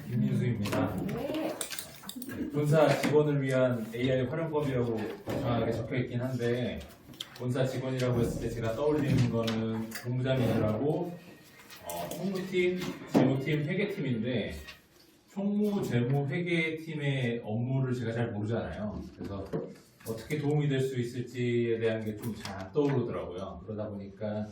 김민수입니다. 본사 직원을 위한 AI 활용법이라고 정확하게 적혀 있긴 한데, 본사 직원이라고 했을 때 제가 떠올리는 거는 본부장님이라고 총무팀, 재무팀, 회계팀인데, 총무, 재무, 회계팀의 업무를 제가 잘 모르잖아요. 그래서 어떻게 도움이 될 수 있을지에 대한 게 좀 잘 안 떠오르더라고요. 그러다 보니까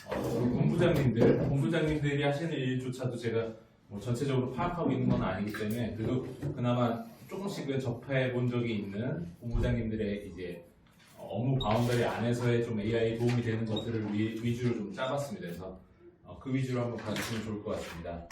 본부장님들이 하시는 일조차도 제가 뭐 전체적으로 파악하고 있는 건 아니기 때문에, 그래도 그나마 조금씩은 접해 본 적이 있는 본부장님들의 이제 업무 바운더리 안에서의 좀 AI 도움이 되는 것들을 위주로 좀 짜봤습니다. 그래서 그 위주로 한번 봐주시면 좋을 것 같습니다.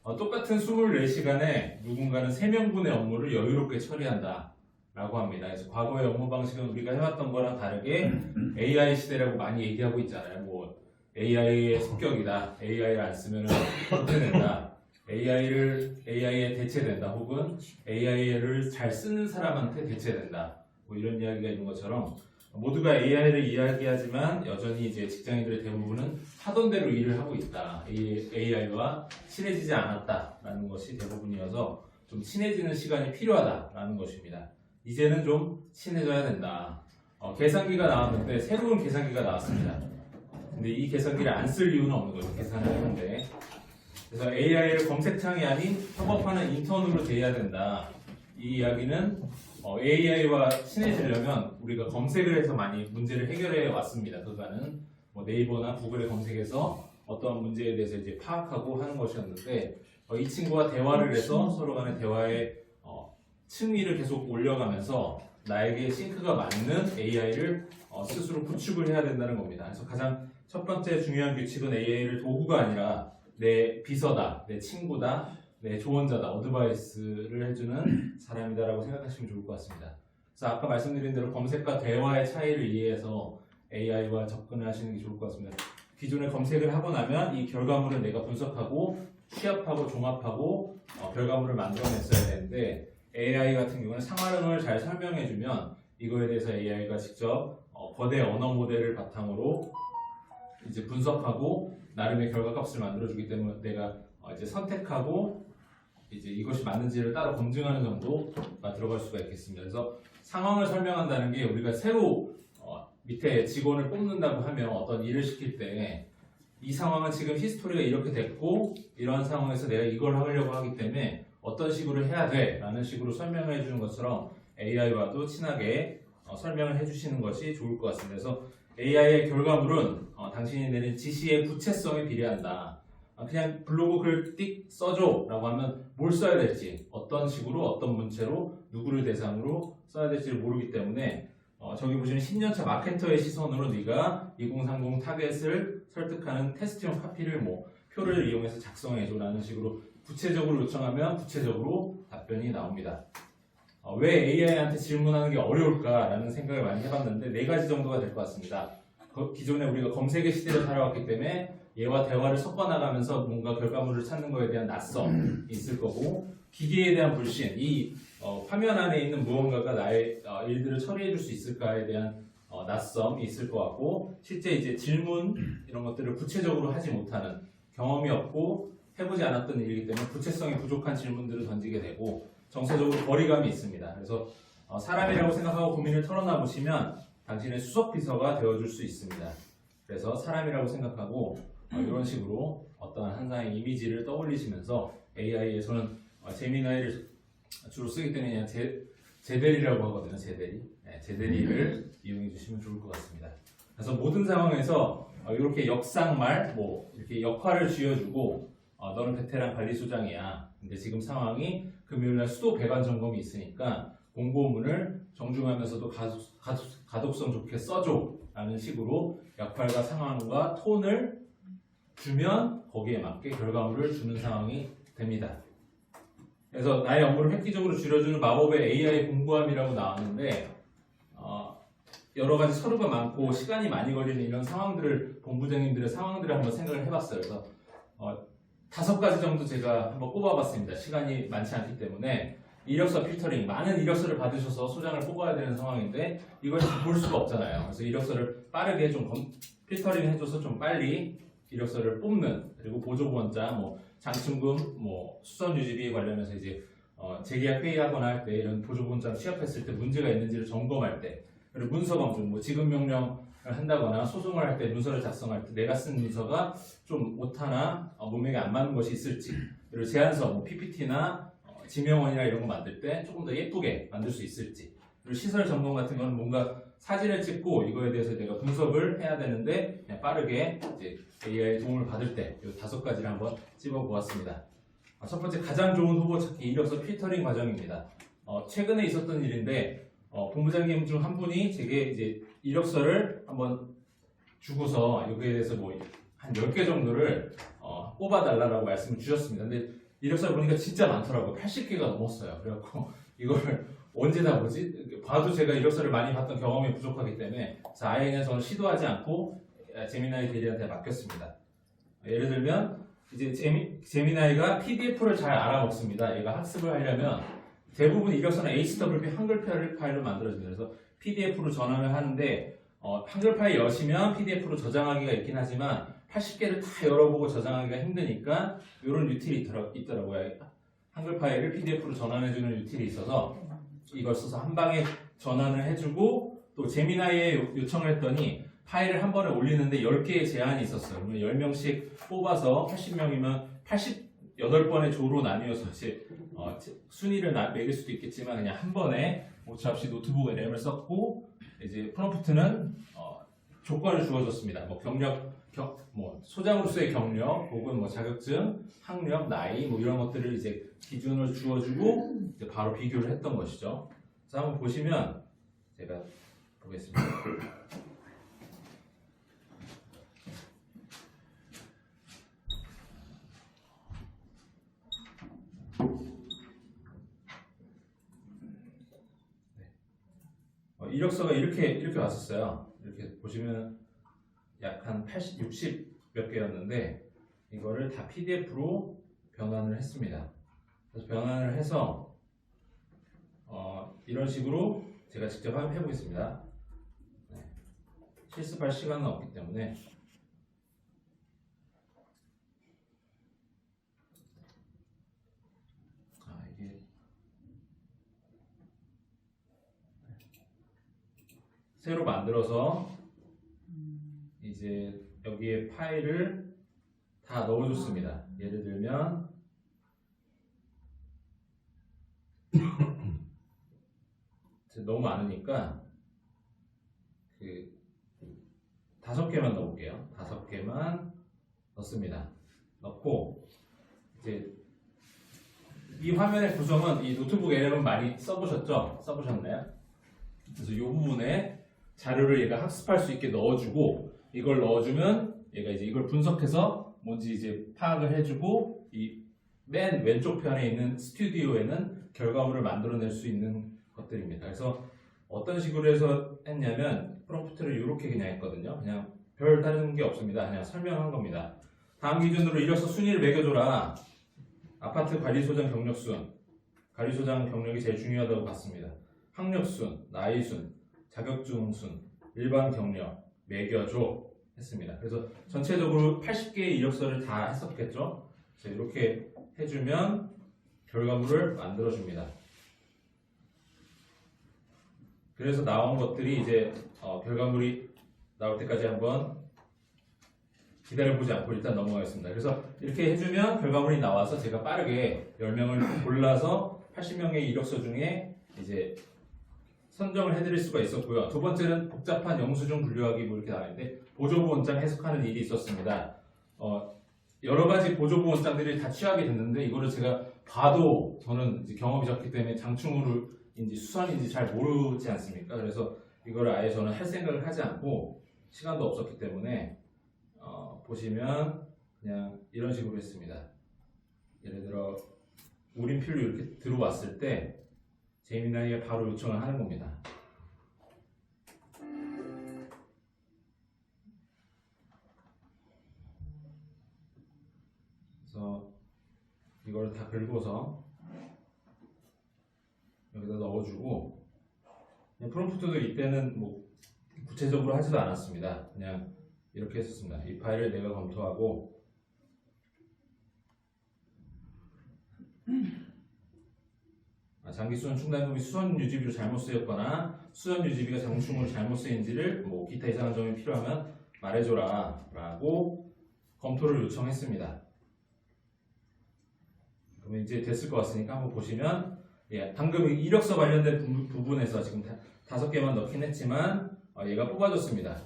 똑같은 24시간에 누군가는 3명분의 업무를 여유롭게 처리한다 라고 합니다. 그래서 과거의 업무 방식은 우리가 해왔던 거랑 다르게 AI 시대라고 많이 얘기하고 있잖아요. 뭐 AI의 습격이다, AI를 안 쓰면 도태된다, AI에 대체된다, 혹은 AI를 잘 쓰는 사람한테 대체된다, 뭐 이런 이야기가 있는 것처럼, 모두가 AI를 이야기하지만 여전히 이제 직장인들의 대부분은 하던 대로 일을 하고 있다, AI와 친해지지 않았다라는 것이 대부분이어서 좀 친해지는 시간이 필요하다라는 것입니다. 이제는 좀 친해져야 된다. 계산기가 나왔는데 새로운 계산기가 나왔습니다. 근데 이 계산기를 안 쓸 이유는 없는 거죠. 계산을 하는데. 그래서 AI를 검색창이 아닌 협업하는 인턴으로 대해야 된다. 이 이야기는 AI와 친해지려면 우리가 검색을 해서 많이 문제를 해결해 왔습니다. 그간은 뭐 네이버나 구글에 검색해서 어떤 문제에 대해서 이제 파악하고 하는 것이었는데, 이 친구와 대화를 해서 서로 간의 대화의 층위를 계속 올려가면서 나에게 싱크가 맞는 AI를 스스로 구축을 해야 된다는 겁니다. 그래서 가장 첫 번째 중요한 규칙은 AI를 도구가 아니라 내 비서다, 내 친구다, 내 조언자다, 어드바이스를 해주는 사람이다라고 생각하시면 좋을 것 같습니다. 그래서 아까 말씀드린 대로 검색과 대화의 차이를 이해해서 AI와 접근을 하시는 게 좋을 것 같습니다. 기존에 검색을 하고 나면 이 결과물을 내가 분석하고 취합하고 종합하고 결과물을 만들어냈어야 되는데, AI 같은 경우는 상황을 잘 설명해주면 이거에 대해서 AI가 직접 거대 언어 모델을 바탕으로 이제 분석하고 나름의 결과값을 만들어주기 때문에 내가 이제 선택하고 이제 이것이 맞는지를 따로 검증하는 정도가 들어갈 수가 있겠습니다. 그래서 상황을 설명한다는 게, 우리가 새로 밑에 직원을 뽑는다고 하면 어떤 일을 시킬 때 이 상황은 지금 히스토리가 이렇게 됐고 이러한 상황에서 내가 이걸 하려고 하기 때문에 어떤 식으로 해야 돼 라는 식으로 설명을 해주는 것처럼 AI와도 친하게 설명을 해주시는 것이 좋을 것 같습니다. 그래서 AI의 결과물은 당신이 내는 지시의 구체성에 비례한다. 그냥 블로그 글 띡 써줘 라고 하면 뭘 써야 될지, 어떤 식으로 어떤 문체로 누구를 대상으로 써야 될지를 모르기 때문에 저기 보시면 10년차 마케터의 시선으로 네가 2030 타겟을 설득하는 테스트용 카피를 뭐 표를 이용해서 작성해줘 라는 식으로 구체적으로 요청하면 구체적으로 답변이 나옵니다. 왜 AI한테 질문하는 게 어려울까라는 생각을 많이 해봤는데 4가지 정도가 될 것 같습니다. 기존에 우리가 검색의 시대를 살아왔기 때문에 얘와 대화를 섞어나가면서 뭔가 결과물을 찾는 것에 대한 낯섦이 있을 거고, 기계에 대한 불신, 이 화면 안에 있는 무언가가 나의 일들을 처리해 줄 수 있을까에 대한 낯섦이 있을 것 같고, 실제 이제 질문 이런 것들을 구체적으로 하지 못하는, 경험이 없고 해보지 않았던 일이기 때문에 구체성이 부족한 질문들을 던지게 되고, 정서적으로 거리감이 있습니다. 그래서 사람이라고 생각하고 고민을 털어놔 보시면 당신의 수석 비서가 되어줄 수 있습니다. 그래서 사람이라고 생각하고 이런 식으로 어떤 한상의 이미지를 떠올리시면서, AI에서는 제미나이를 주로 쓰기 때문에 그냥 제대리라고 하거든요. 제대리를 이용해 주시면 좋을 것 같습니다. 그래서 모든 상황에서 이렇게 역상말, 뭐 이렇게 역할을 쥐어주고, 너는 베테랑 관리소장이야. 근데 지금 상황이 금요일날 수도 배관 점검이 있으니까 공고문을 정중하면서도 가독성 좋게 써줘 라는 식으로 역할과 상황과 톤을 주면 거기에 맞게 결과물을 주는 상황이 됩니다. 그래서 나의 업무를 획기적으로 줄여주는 마법의 AI 공부함이라고 나왔는데, 여러 가지 서류가 많고 시간이 많이 걸리는 이런 상황들을, 본부장님들의 상황들을 한번 생각을 해봤어요. 그래서 5가지 정도 제가 한번 꼽아봤습니다. 시간이 많지 않기 때문에. 이력서 필터링, 많은 이력서를 받으셔서 소장을 뽑아야 되는 상황인데 이걸 다 볼 수가 없잖아요. 그래서 이력서를 빠르게 좀 필터링 해줘서 좀 빨리 이력서를 뽑는, 그리고 보조본장, 뭐 장충금, 뭐 수선 유지비 관련해서 이제 재계약 회의하거나 할 때 이런 보조본장 취합했을 때 문제가 있는지를 점검할 때, 그리고 문서 검증, 뭐 지급 명령을 한다거나 소송을 할 때 문서를 작성할 때 내가 쓴 문서가 좀 오타나 문맥에 안 맞는 것이 있을지, 그리고 제안서, 뭐 PPT나 지명원이나 이런 거 만들 때 조금 더 예쁘게 만들 수 있을지, 그리고 시설 점검 같은 거는 뭔가 사진을 찍고 이거에 대해서 내가 분석을 해야 되는데 그냥 빠르게 이제 AI의 도움을 받을 때 이 5가지를 한번 찝어보았습니다. 첫 번째, 가장 좋은 후보 찾기 이력서 필터링 과정입니다. 최근에 있었던 일인데 본부장님 중 한 분이 제게 이제 이력서를 한번 주고서 여기에 대해서 뭐 한 10개 정도를 뽑아달라고 말씀을 주셨습니다. 근데 이력서를 보니까 진짜 많더라고요. 80개가 넘었어요. 그래갖고 이걸 언제 다 보지? 봐도 제가 이력서를 많이 봤던 경험이 부족하기 때문에 아예 그냥 저는 시도하지 않고 제미나이 대리한테 맡겼습니다. 예를 들면 이제 제미나이가 PDF를 잘 알아먹습니다. 얘가 학습을 하려면 대부분 이력서는 HWP 한글 파일로 만들어집니다. 그래서 PDF로 전환을 하는데 한글 파일 여시면 PDF로 저장하기가 있긴 하지만 80개를 다 열어보고 저장하기가 힘드니까 이런 유틸이 있더라고요. 한글 파일을 PDF로 전환해주는 유틸이 있어서 이걸 써서 한 방에 전환을 해주고, 또 제미나이에 요청을 했더니 파일을 한 번에 올리는데 10개의 제한이 있었어요. 그러면 10명씩 뽑아서 80명이면 88번의 조로 나뉘어서 이제 순위를 매길 수도 있겠지만 그냥 한 번에 오차 없이 노트북에 램을 썼고, 이제 프롬프트는 조건을 주어줬습니다. 뭐 경력, 뭐 소장으로서의 경력, 혹은 뭐 자격증, 학력, 나이, 뭐 이런 것들을 이제 기준을 주어주고 이제 바로 비교를 했던 것이죠. 그래서 한번 보시면 제가 보겠습니다. 이력서가 이렇게 왔었어요. 이렇게 보시면 약 한 80, 60 몇 개였는데 이거를 다 PDF로 변환을 했습니다. 그래서 변환을 해서 이런 식으로 제가 직접 해보겠습니다. 네. 실습할 시간은 없기 때문에 이게 새로 만들어서 이제 여기에 파일을 다 넣어줬습니다. 예를 들면 너무 많으니까 5개만 넣어볼게요. 5개만 넣습니다. 넣고 이제 이 화면의 구성은 이 노트북 LM은 많이 써보셨죠? 써보셨나요? 그래서 이 부분에 자료를 얘가 학습할 수 있게 넣어주고, 이걸 넣어주면 얘가 이제 이걸 분석해서 뭔지 이제 파악을 해주고, 이 맨 왼쪽 편에 있는 스튜디오에는 결과물을 만들어낼 수 있는 것들입니다. 그래서 어떤 식으로 해서 했냐면 프롬프트를 이렇게 그냥 했거든요. 그냥 별 다른 게 없습니다. 그냥 설명한 겁니다. 다음 기준으로 이력서 순위를 매겨줘라. 아파트 관리소장 경력순, 관리소장 경력이 제일 중요하다고 봤습니다. 학력순, 나이순, 자격증순, 일반 경력 매겨줘 했습니다. 그래서 전체적으로 80개의 이력서를 다 했었겠죠. 그래서 이렇게 해주면 결과물을 만들어줍니다. 그래서 나온 것들이 이제 결과물이 나올 때까지 한번 기다려보지 않고 일단 넘어가겠습니다. 그래서 이렇게 해주면 결과물이 나와서 제가 빠르게 10명을 골라서 80명의 이력서 중에 이제 선정을 해드릴 수가 있었고요. 두 번째는 복잡한 영수증 분류하기 뭐 이렇게 나왔는데 보조부 원장 해석하는 일이 있었습니다. 여러 가지 보조부 원장들이 다 취하게 됐는데 이거를 제가 봐도 저는 이제 경험이 적기 때문에 장충으로인지 수선인지 잘 모르지 않습니까? 그래서 이거를 아예 저는 할 생각을 하지 않고 시간도 없었기 때문에 보시면 그냥 이런 식으로 했습니다. 예를 들어 우린필로 이렇게 들어왔을 때 제미나이에 바로 요청을 하는 겁니다. 그래서 이걸 다 긁어서 여기다 넣어주고, 프롬프트도 이때는 뭐 구체적으로 하지도 않았습니다. 그냥 이렇게 했었습니다. 이 파일을 내가 검토하고 장기 수선 충당금이 수선 유지비로 잘못 쓰였거나 수선 유지비가 장충으로 잘못 쓰인지를 뭐 기타 이상한 점이 필요하면 말해줘라 라고 검토를 요청했습니다. 그러면 이제 됐을 것 같으니까 한번 보시면 방금 이력서 관련된 부분에서 지금 5개만 넣긴 했지만 얘가 뽑아줬습니다.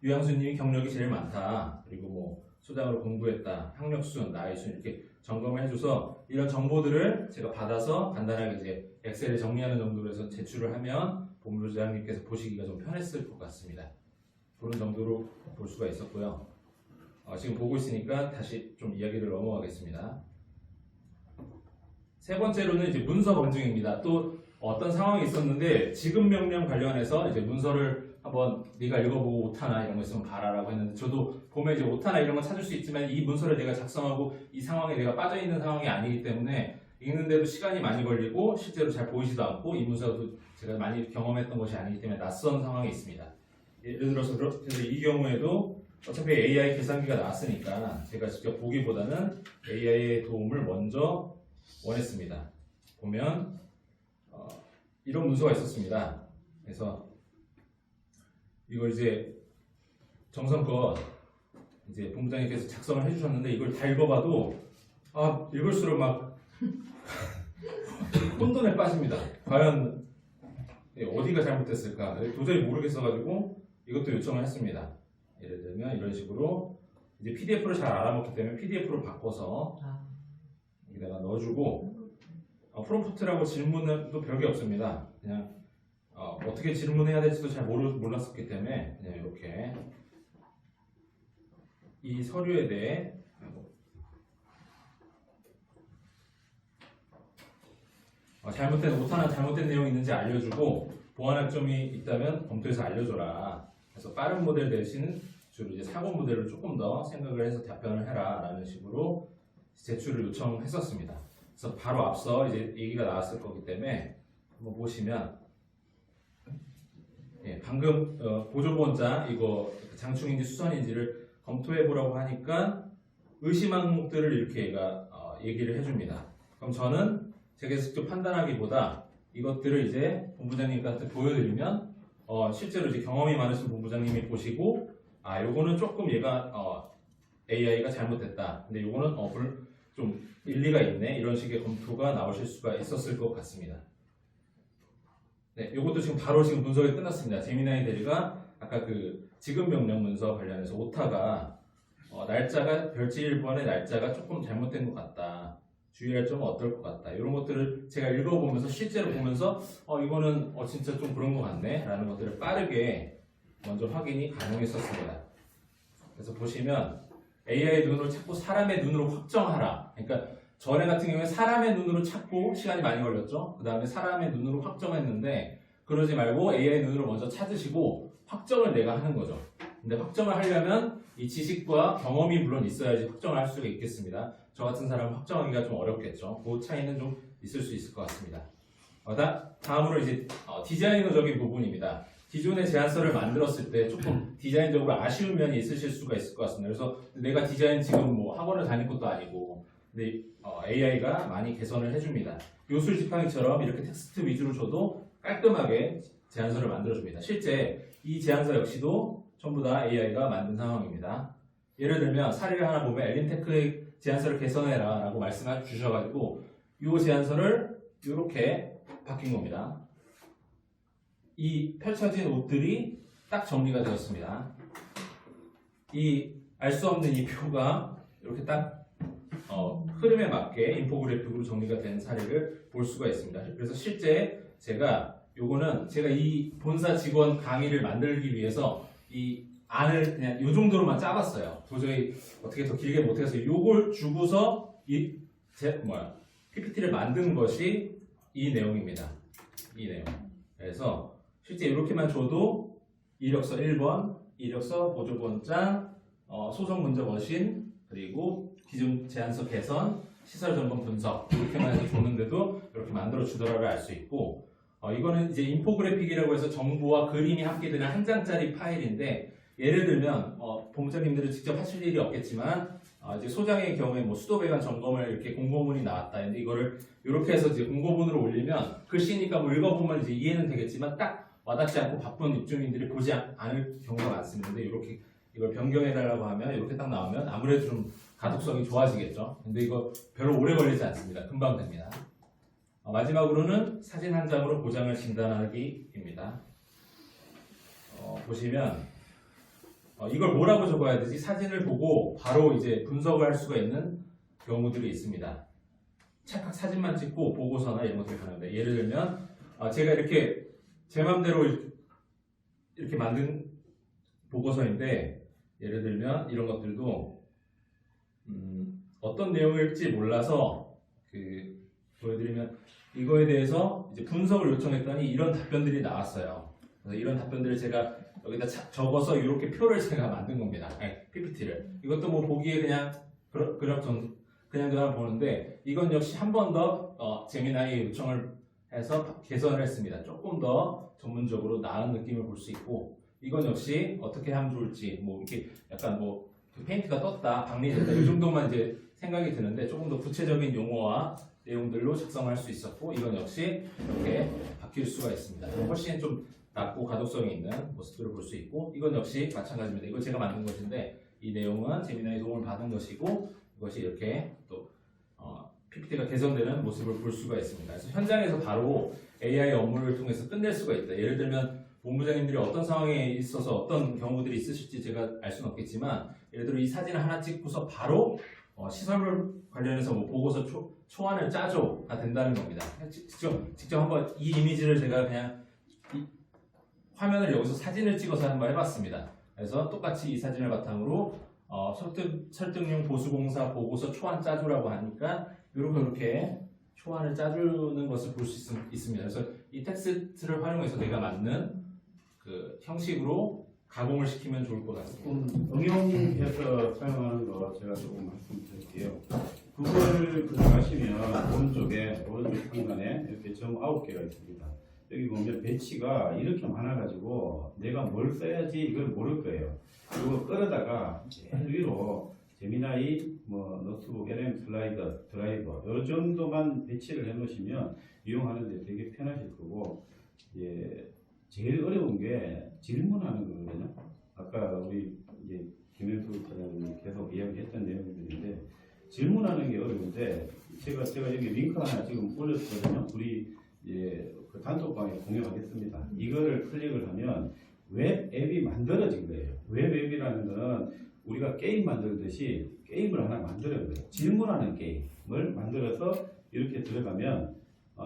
유양수님이 경력이 제일 많다. 그리고 뭐 소장으로 공부했다. 학력순, 나이순 이렇게 점검을 해줘서 이런 정보들을 제가 받아서 간단하게 이제 엑셀에 정리하는 정도로 해서 제출을 하면 본부장님께서 보시기가 좀 편했을 것 같습니다. 그런 정도로 볼 수가 있었고요. 지금 보고 있으니까 다시 좀 이야기를 넘어가겠습니다. 세 번째로는 이제 문서 검증입니다. 또 어떤 상황이 있었는데 지급 명령 관련해서 이제 문서를 한번 네가 읽어보고 오타나 이런 거 있으면 봐라라고 했는데 저도 보면 이제 오타나 이런 거 찾을 수 있지만 이 문서를 내가 작성하고 이 상황에 내가 빠져 있는 상황이 아니기 때문에 읽는데도 시간이 많이 걸리고 실제로 잘 보이지도 않고 이 문서도 제가 많이 경험했던 것이 아니기 때문에 낯선 상황이 있습니다. 예를 들어서 그래서 이 경우에도 어차피 AI 계산기가 나왔으니까 제가 직접 보기보다는 AI의 도움을 먼저 원했습니다. 보면 이런 문서가 있었습니다. 그래서 이걸 이제 정성껏 이제 본부장님께서 작성을 해주셨는데 이걸 다 읽어봐도 읽을수록 막 혼돈에 빠집니다. 과연 어디가 잘못됐을까 도저히 모르겠어가지고 이것도 요청을 했습니다. 예를 들면 이런 식으로 이제 PDF를 잘 알아먹기 때문에 PDF로 바꿔서 여기다가 넣어주고 프롬프트라고 질문은 별게 없습니다. 그냥 어떻게 질문해야 될지도 잘 몰랐었기 때문에 그냥 이렇게 이 서류에 대해 오타나 잘못된 내용이 있는지 알려주고 보완할 점이 있다면 검토해서 알려줘라. 그래서 빠른 모델 대신 주로 이제 사고 모델을 조금 더 생각을 해서 답변을 해라 라는 식으로 제출을 요청했었습니다. 그래서 바로 앞서 이제 얘기가 나왔을 거기 때문에 한번 보시면 방금 보조본장 이거 장충인지 수선인지를 검토해 보라고 하니까 의심 항목들을 이렇게 얘가 얘기를 해줍니다. 그럼 저는 제가 직접 판단하기보다 이것들을 이제 본부장님한테 보여드리면 실제로 이제 경험이 많으신 본부장님이 보시고 요거는 조금 얘가 AI가 잘못됐다. 근데 요거는 좀 일리가 있네. 이런 식의 검토가 나오실 수가 있었을 것 같습니다. 네, 요것도 지금 바로 지금 분석이 끝났습니다. 제미나이 대리가 아까 그 지급 명령 문서 관련해서 오타가 날짜가 별지 1번의 날짜가 조금 잘못된 것 같다. 주의할 점은 어떨 것 같다. 이런 것들을 제가 읽어보면서 실제로 보면서 이거는 진짜 좀 그런 것 같네 라는 것들을 빠르게 먼저 확인이 가능했었습니다. 그래서 보시면 AI 눈으로 찾고 사람의 눈으로 확정하라. 그러니까 전에 같은 경우에 사람의 눈으로 찾고 시간이 많이 걸렸죠. 그 다음에 사람의 눈으로 확정했는데 그러지 말고 AI 눈으로 먼저 찾으시고 확정을 내가 하는 거죠. 근데 확정을 하려면 이 지식과 경험이 물론 있어야지 확정을 할 수가 있겠습니다. 저 같은 사람은 확정하기가 좀 어렵겠죠. 그 차이는 좀 있을 수 있을 것 같습니다. 다음으로 이제 디자이너적인 부분입니다. 기존의 제안서를 만들었을 때 조금 디자인적으로 아쉬운 면이 있으실 수가 있을 것 같습니다. 그래서 내가 디자인 지금 뭐 학원을 다닐 것도 아니고 근데 AI가 많이 개선을 해줍니다. 요술 지팡이처럼 이렇게 텍스트 위주로 줘도 깔끔하게 제안서를 만들어줍니다. 실제 이 제안서 역시도 전부 다 AI가 만든 상황입니다. 예를 들면 사례를 하나 보면 엘린테크의 제안서를 개선해라 라고 말씀해 주셔가지고 이 제안서를 이렇게 바뀐 겁니다. 이 펼쳐진 옷들이 딱 정리가 되었습니다. 이 알 수 없는 이 표가 이렇게 딱 흐름에 맞게 인포그래픽으로 정리가 된 사례를 볼 수가 있습니다. 그래서 실제 제가 이 본사 직원 강의를 만들기 위해서 이 안을 그냥 이 정도로만 짜봤어요. 도저히 어떻게 더 길게 못해서 이걸 주고서 PPT를 만든 것이 이 내용입니다. 이 내용. 그래서 실제 이렇게만 줘도 이력서 1번, 이력서 보조본장, 소송 문제 머신, 그리고 기존 제안서 개선, 시설 점검 분석 이렇게만 해서 줬는데도 이렇게 만들어 주더라를 알 수 있고 이거는 이제 인포그래픽이라고 해서 정보와 그림이 함께 드는 한 장짜리 파일인데 예를 들면 본부장님들은 직접 하실 일이 없겠지만 이제 소장의 경우에 뭐 수도 배관 점검을 이렇게 공고문이 나왔다. 근데 이거를 이렇게 해서 이제 공고문으로 올리면 글씨니까 뭐 읽어보면 이제 이해는 되겠지만 딱 와닿지 않고 바쁜 입주민들이 보지 않을 경우가 많습니다. 근데 이렇게 이걸 변경해달라고 하면 이렇게 딱 나오면 아무래도 좀 가독성이 좋아지겠죠. 근데 이거 별로 오래 걸리지 않습니다. 금방 됩니다. 마지막으로는 사진 한 장으로 보장을 진단하기입니다. 보시면 이걸 뭐라고 적어야 되지? 사진을 보고 바로 이제 분석을 할 수가 있는 경우들이 있습니다. 찰칵 사진만 찍고 보고서나 이런 것들이 가능합니다. 예를 들면 제가 이렇게 제 맘대로 이렇게 만든 보고서인데 예를 들면 이런 것들도 어떤 내용일지 몰라서 보여드리면 이거에 대해서 이제 분석을 요청했더니 이런 답변들이 나왔어요. 그래서 이런 답변들을 제가 여기다 적어서 이렇게 표를 제가 만든 겁니다. PPT를. 이것도 뭐 보기에 그냥 그냥 보는데 이건 역시 한 번 더 제미나이 요청을 해서 개선을 했습니다. 조금 더 전문적으로 나은 느낌을 볼 수 있고 이건 역시 어떻게 하면 좋을지 뭐 이렇게 약간 뭐 페인트가 떴다, 박리됐다 이 정도만 이제 생각이 드는데 조금 더 구체적인 용어와 내용들로 작성할 수 있었고 이건 역시 이렇게 바뀔 수가 있습니다. 훨씬 좀 낮고 가독성이 있는 모습들을 볼 수 있고 이건 역시 마찬가지입니다. 이거 제가 만든 것인데 이 내용은 제미나이 도움을 받은 것이고 이것이 이렇게 또 PPT가 개선되는 모습을 볼 수가 있습니다. 그래서 현장에서 바로 AI 업무를 통해서 끝낼 수가 있다. 예를 들면 본부장님들이 어떤 상황에 있어서 어떤 경우들이 있으실지 제가 알 수는 없겠지만 예를 들어 이 사진을 하나 찍고서 바로 시설물 관련해서 뭐 보고서 초안을 짜줘가 된다는 겁니다. 직접 한번 이 이미지를 제가 그냥 화면을 여기서 사진을 찍어서 한번 해봤습니다. 그래서 똑같이 이 사진을 바탕으로 설득용 보수공사 보고서 초안 짜주라고 하니까 이렇게 초안을 짜주는 것을 볼 수 있습니다. 그래서 이 텍스트를 활용해서 내가 맞는 그 형식으로 가공을 시키면 좋을 것 같습니다. 응용해서 사용하는 거 제가 조금 말씀드릴게요. 구글 들어가시면 오른쪽 상단에 이렇게 점 9개가 있습니다. 여기 보면 배치가 이렇게 많아가지고 내가 뭘 써야지 이걸 모를 거예요. 이거 끌어다가 제일 위로 제미나이, 노트북, LM 슬라이더, 드라이버 이 정도만 배치를 해놓으시면 이용하는데 되게 편하실 거고 제일 어려운 게 질문하는 거거든요. 아까 우리 김현수 부장님이 계속 이야기했던 내용들인데 질문하는 게 어려운데 제가 여기 링크 하나 지금 올렸거든요. 우리 그 단톡방에 공유하겠습니다. 이거를 클릭을 하면 웹 앱이 만들어진 거예요. 웹 앱이라는 거는 우리가 게임 만들듯이 게임을 하나 만드는 거예요. 질문하는 게임을 만들어서 이렇게 들어가면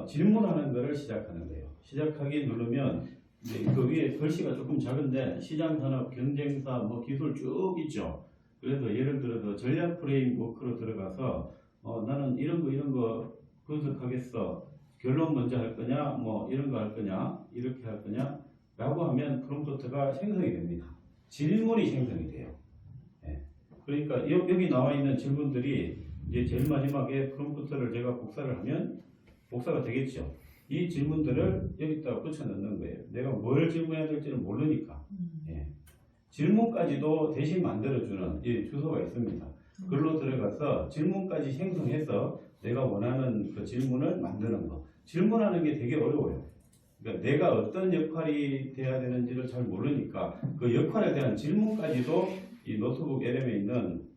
질문하는 거를 시작하는 거예요. 시작하기 누르면 이제 그 위에 글씨가 조금 작은데 시장, 산업, 경쟁사, 기술 쭉 있죠. 그래서 예를 들어서 전략 프레임워크로 들어가서 나는 이런 거 분석하겠어. 결론 먼저 할 거냐, 이런 거 할 거냐, 이렇게 할 거냐, 라고 하면 프롬프트가 생성이 됩니다. 질문이 생성이 돼요. 그러니까 여기 나와 있는 질문들이 이제 제일 마지막에 프롬프트를 제가 복사를 하면 복사가 되겠죠. 이 질문들을 여기다가 붙여 넣는 거예요. 내가 뭘 질문해야 될지는 모르니까. 질문까지도 대신 만들어주는 주소가 있습니다. 글로 들어가서 질문까지 생성해서 내가 원하는 그 질문을 만드는 거. 질문하는 게 되게 어려워요. 그러니까 내가 어떤 역할이 돼야 되는지를 잘 모르니까 그 역할에 대한 질문까지도 이 노트북 LM에 있는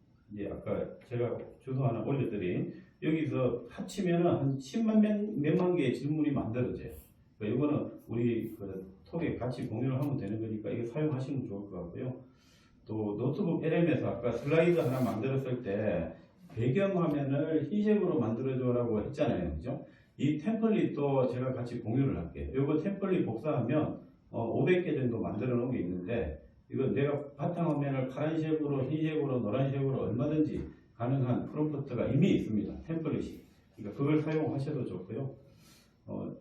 아까 제가 주소 하나 올려드린 여기서 합치면은 한 10만 몇만 개의 질문이 만들어져요. 그러니까 이거는 우리 그 톡에 같이 공유를 하면 되는 거니까 이거 사용하시면 좋을 것 같고요. 또 노트북 LM에서 아까 슬라이드 하나 만들었을 때 배경화면을 흰색으로 만들어줘라고 했잖아요. 그죠? 이 템플릿도 제가 같이 공유를 할게요. 이거 템플릿 복사하면 500개 정도 만들어 놓은 게 있는데 이거 내가 바탕화면을 파란색으로, 흰색으로, 노란색으로 얼마든지 가능한 프롬프트가 이미 있습니다. 템플릿이. 그러니까 그걸 사용하셔도 좋고요.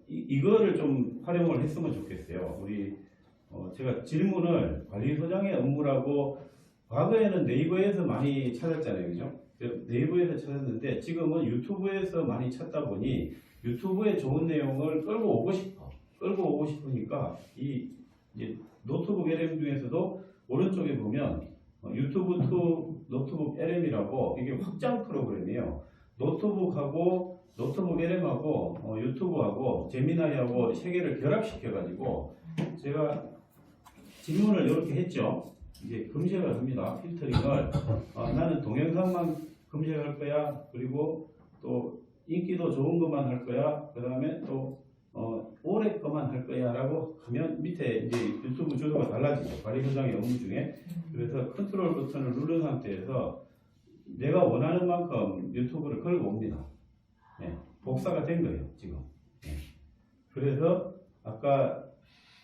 이거를 좀 활용을 했으면 좋겠어요. 우리 제가 질문을 관리소장의 업무라고 과거에는 네이버에서 많이 찾았잖아요. 그죠? 네이버에서 찾았는데 지금은 유튜브에서 많이 찾다 보니 유튜브에 좋은 내용을 끌고 오고 싶으니까 이제 노트북 LM 중에서도 오른쪽에 보면 유튜브 투 노트북 LM이라고 이게 확장 프로그램이에요. 노트북 LM하고 유튜브하고 제미나이하고 세 개를 결합시켜가지고 제가 질문을 이렇게 했죠. 이제 검색을 합니다. 필터링을 나는 동영상만 검색할 거야. 그리고 또 인기도 좋은 것만 할 거야. 그 다음에 또 오래 것만 할 거야 라고 하면 밑에 이제 유튜브 주소가 달라지죠. 관리소장의 업무 중에. 그래서 컨트롤 버튼을 누른 상태에서 내가 원하는 만큼 유튜브를 걸고 옵니다. 네, 복사가 된 거예요, 지금. 네. 그래서 아까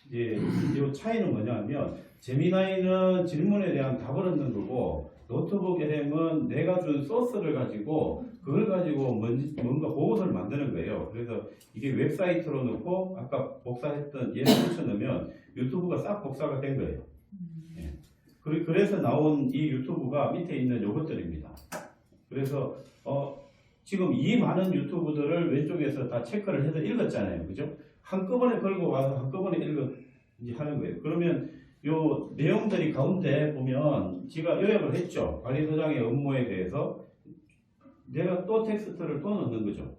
이제 이 차이는 뭐냐면 제미나이는 질문에 대한 답을 얻는 거고 노트북 LM은 내가 준 소스를 가지고 그걸 가지고 뭔가 보고서를 만드는 거예요. 그래서 이게 웹사이트로 넣고 아까 복사했던 얘를 붙여넣으면 유튜브가 싹 복사가 된 거예요. 예. 그래서 나온 이 유튜브가 밑에 있는 요것들입니다. 그래서 지금 이 많은 유튜브들을 왼쪽에서 다 체크를 해서 읽었잖아요. 그죠? 한꺼번에 걸고 와서 한꺼번에 이제 하는 거예요. 그러면 요 내용들이 가운데 보면 제가 요약을 했죠. 관리소장의 업무에 대해서 내가 또 텍스트를 또 넣는 거죠.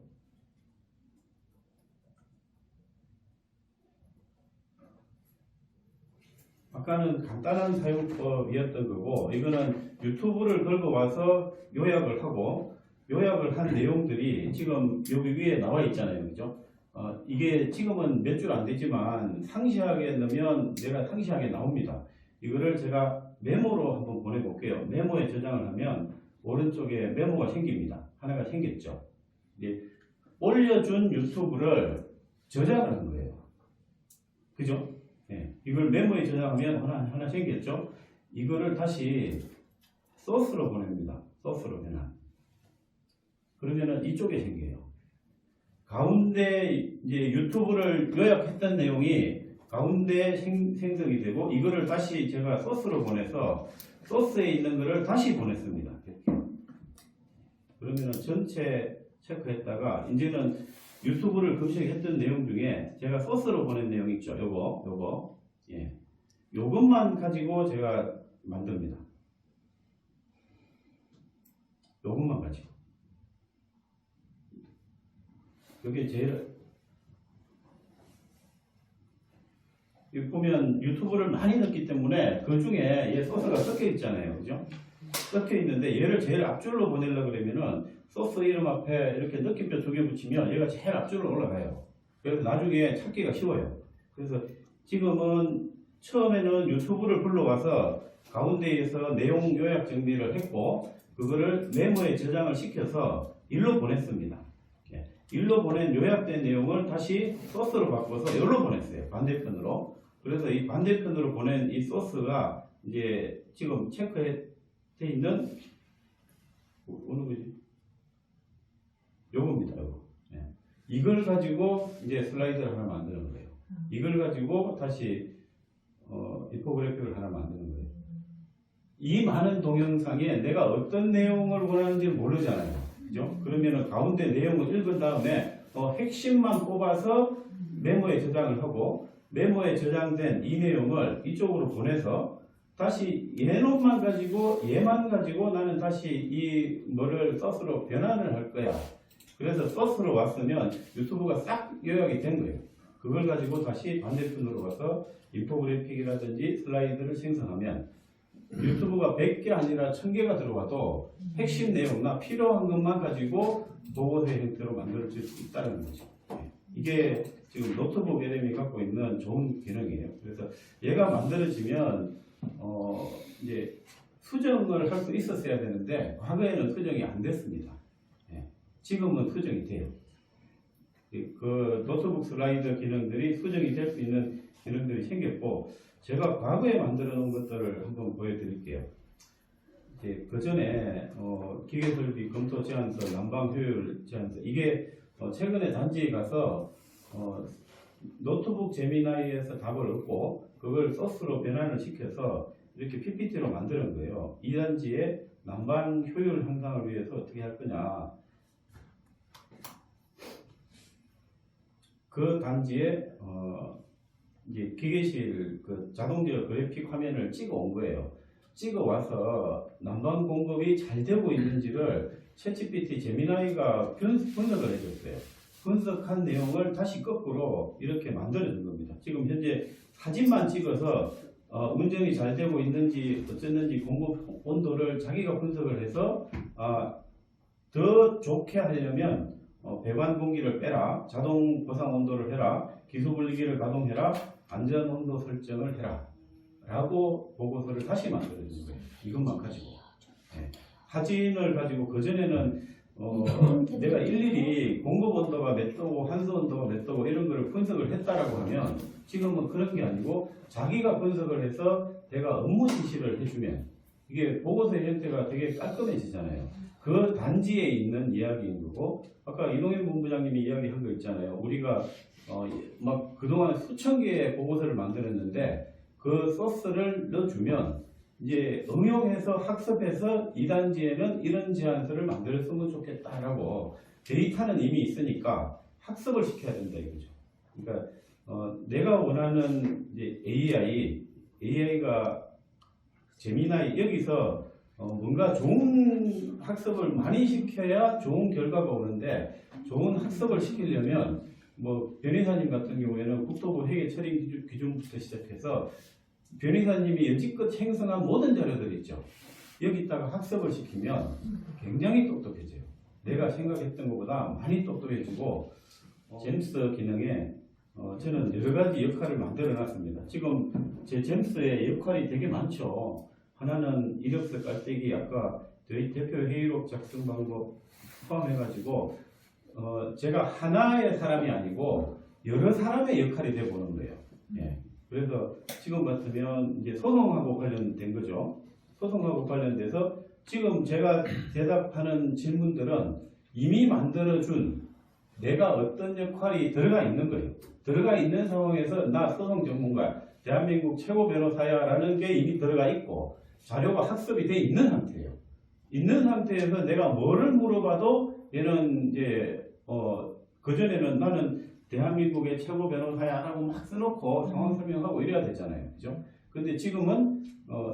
아까는 간단한 사용법이었던 거고 이거는 유튜브를 걸고 와서 요약을 하고 요약을 한 내용들이 지금 여기 위에 나와 있잖아요. 그죠? 이게 지금은 몇 줄 안 되지만 상시하게 넣으면 내가 상시하게 나옵니다. 이거를 제가 메모로 한번 보내볼게요. 메모에 저장을 하면 오른쪽에 메모가 생깁니다. 하나가 생겼죠. 이제 올려준 유튜브를 저장하는 거예요. 그죠? 네. 이걸 메모에 저장하면 하나 생겼죠. 이거를 다시 소스로 보냅니다. 소스로 변환. 그러면은 이쪽에 생겨요. 가운데 이제 유튜브를 요약했던 내용이 가운데 생성이 되고 이거를 다시 제가 소스로 보내서 소스에 있는 거를 다시 보냈습니다. 그러면은 전체 체크했다가 이제는 유튜브를 검색했던 내용 중에 제가 소스로 보낸 내용 있죠. 요거 예, 요것만 가지고 제가 만듭니다. 요것만 가지고 여기 제일 여기 보면 유튜브를 많이 넣기 때문에 그 중에 얘 소스가 섞여 있잖아요. 그죠? 섞여 있는데 얘를 제일 앞줄로 보내려고 그러면은 소스 이름 앞에 이렇게 느낌표 2개 붙이면 얘가 제일 앞줄로 올라가요. 그래서 나중에 찾기가 쉬워요. 그래서 지금은 처음에는 유튜브를 불러와서 가운데에서 내용 요약 정리를 했고 그거를 메모에 저장을 시켜서 일로 보냈습니다. 일로 보낸 요약된 내용을 다시 소스로 바꿔서 여기로 보냈어요. 반대편으로. 그래서 이 반대편으로 보낸 이 소스가 이제 지금 체크해 있는 어느 거지? 요겁니다. 요거. 네. 이걸 가지고 이제 슬라이드를 하나 만드는 거예요. 이걸 가지고 다시 인포그래픽을 하나 만드는 거예요. 이 많은 동영상에 내가 어떤 내용을 원하는지 모르잖아요. 그죠? 그러면은 가운데 내용을 읽은 다음에 핵심만 뽑아서 메모에 저장을 하고 메모에 저장된 이 내용을 이쪽으로 보내서 다시 얘만 가지고 나는 다시 이 뭐를 소스로 변환을 할 거야. 그래서 소스로 왔으면 유튜브가 싹 요약이 된 거예요. 그걸 가지고 다시 반대편으로 와서 인포그래픽이라든지 슬라이드를 생성하면 유튜브가 100개 아니라 1000개가 들어와도 핵심 내용, 나 필요한 것만 가지고 보고서 형태로 만들어질 수 있다는 거죠. 이게 지금 노트북 LM이 갖고 있는 좋은 기능이에요. 그래서 얘가 만들어지면 이제 수정을 할 수 있었어야 되는데 과거에는 수정이 안 됐습니다. 지금은 수정이 돼요. 그 노트북 슬라이드 기능들이 수정이 될 수 있는 기능들이 생겼고 제가 과거에 만들어 놓은 것들을 한번 보여드릴게요. 그 전에 기계설비 검토 제안서, 난방 효율 제안서 이게 최근에 단지에 가서 노트북 제미나이에서 답을 얻고 그걸 소스로 변환을 시켜서 이렇게 PPT로 만드는 거예요. 이 단지의 난방 효율 향상을 위해서 어떻게 할 거냐. 그 단지의 이제 기계실 그 자동적 그래픽 화면을 찍어 온 거예요. 찍어 와서 난방 공급이 잘 되고 있는지를 챗GPT 제미나이가 분석을 해줬어요. 분석한 내용을 다시 거꾸로 이렇게 만들어준 겁니다. 지금 현재 사진만 찍어서 운전이 잘 되고 있는지 어쨌는지 공급 온도를 자기가 분석을 해서 더 좋게 하려면 배관 공기를 빼라, 자동 보상 온도를 해라, 기수 분리기를 가동해라, 안전 온도 설정을 해라 라고 보고서를 다시 만들어준 거예요. 이것만 가지고. 네. 사진을 가지고 그전에는 내가 일일이 공급 온도가 몇 도고 환수 온도가 몇 도고 이런 거를 분석을 했다라고 하면 지금은 그런 게 아니고 자기가 분석을 해서 내가 업무 지시를 해주면 이게 보고서의 형태가 되게 깔끔해지잖아요. 그 단지에 있는 이야기인 거고 아까 이동현 본부장님이 이야기한 거 있잖아요. 우리가 막 그동안 수천 개의 보고서를 만들었는데 그 소스를 넣어주면 이제 응용해서 학습해서 이 단지에는 이런 제안서를 만들었으면 좋겠다라고 데이터는 이미 있으니까 학습을 시켜야 된다 이거죠. 그러니까 내가 원하는 이제 AI가 제미나이 여기서 뭔가 좋은 학습을 많이 시켜야 좋은 결과가 오는데 좋은 학습을 시키려면 뭐 변희사님 같은 경우에는 국토부 회계 처리 기준부터 시작해서 변희사님이 여지껏 행성한 모든 자료들 있죠. 여기다가 학습을 시키면 굉장히 똑똑해져요. 내가 생각했던 것보다 많이 똑똑해지고 잼스 기능에 저는 여러 가지 역할을 만들어 놨습니다. 지금 제 잼스의 역할이 되게 많죠. 하나는 이력서 깔때기 아까 저희 대표 회의록 작성 방법 포함해가지고 제가 하나의 사람이 아니고 여러 사람의 역할이 돼보는 거예요. 예. 그래서 지금 같으면 이제 소송하고 관련된 거죠. 소송하고 관련돼서 지금 제가 대답하는 질문들은 이미 만들어준 내가 어떤 역할이 들어가 있는 거예요. 들어가 있는 상황에서 나 소송 전문가, 대한민국 최고 변호사야라는 게 이미 들어가 있고 자료가 학습이 돼 있는 상태예요. 있는 상태에서 내가 뭐를 물어봐도 얘는 이제 그전에는 나는 대한민국의 최고 변호사야라고 막 써놓고 상황 설명하고 이래야 되잖아요. 그죠? 근데 지금은